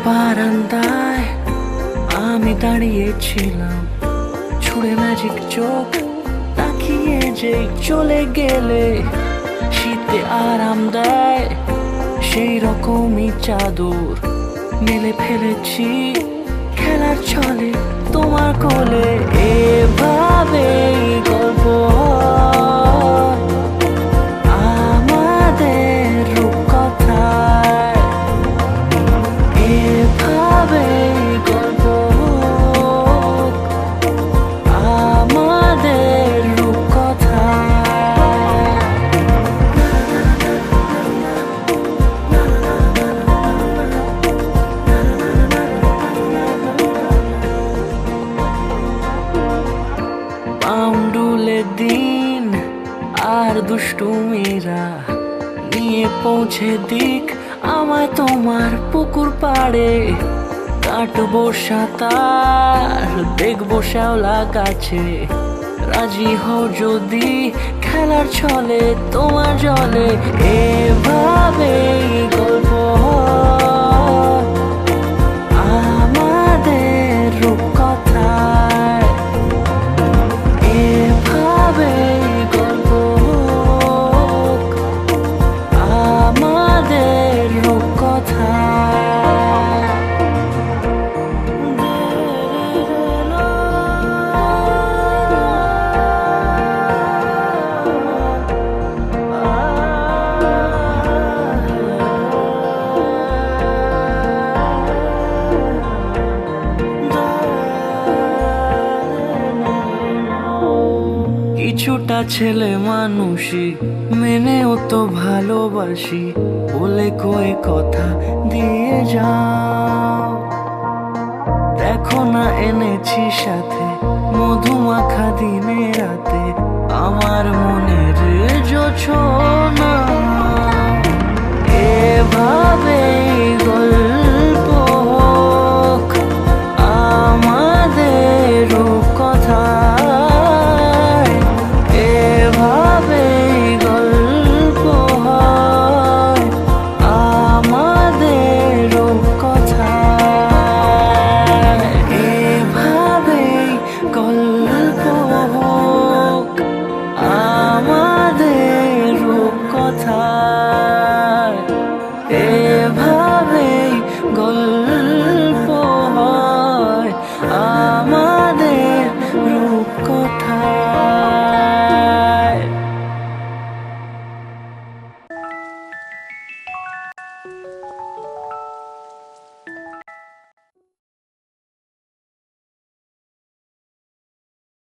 বারান্দায় আমি দাঁড়িয়েছিলাম, ছুড়ে ম্যাজিক চোখ তাকিয়ে যে চলে গেলে শীতে আরাম দেয় সেই রকমই চাদর মেলে ফেলেছি খেলার ছলে তোমার কোলে। এভাবে গল্প হয় আমাদের রূপকথায়, এভাবে গল্প হোক আমাদের রূপকথায়। পাউন্ডুলে দিন আর দুষ্টুমিরা নিয়ে পৌঁছে দিক আমায় তোমার পুকুর পাড়ে। কাটবো সাঁতার, দেখবো শ্যাওলা গাছে, রাজি হও যদি খেলার ছলে তোমার জলে। এভাবে গল্প হয় আমাদের রূপকথায়, এভাবে গল্প হোক আমাদের রূপকথায়। কিছুটা ছেলে মানুষই মেনেও তো ভালোবাসি, বলে কয়ে কথা দিয়ে যাও। দেখো না এনেছি সাথে মধুমাখা দিনে রাতে, আমার মনে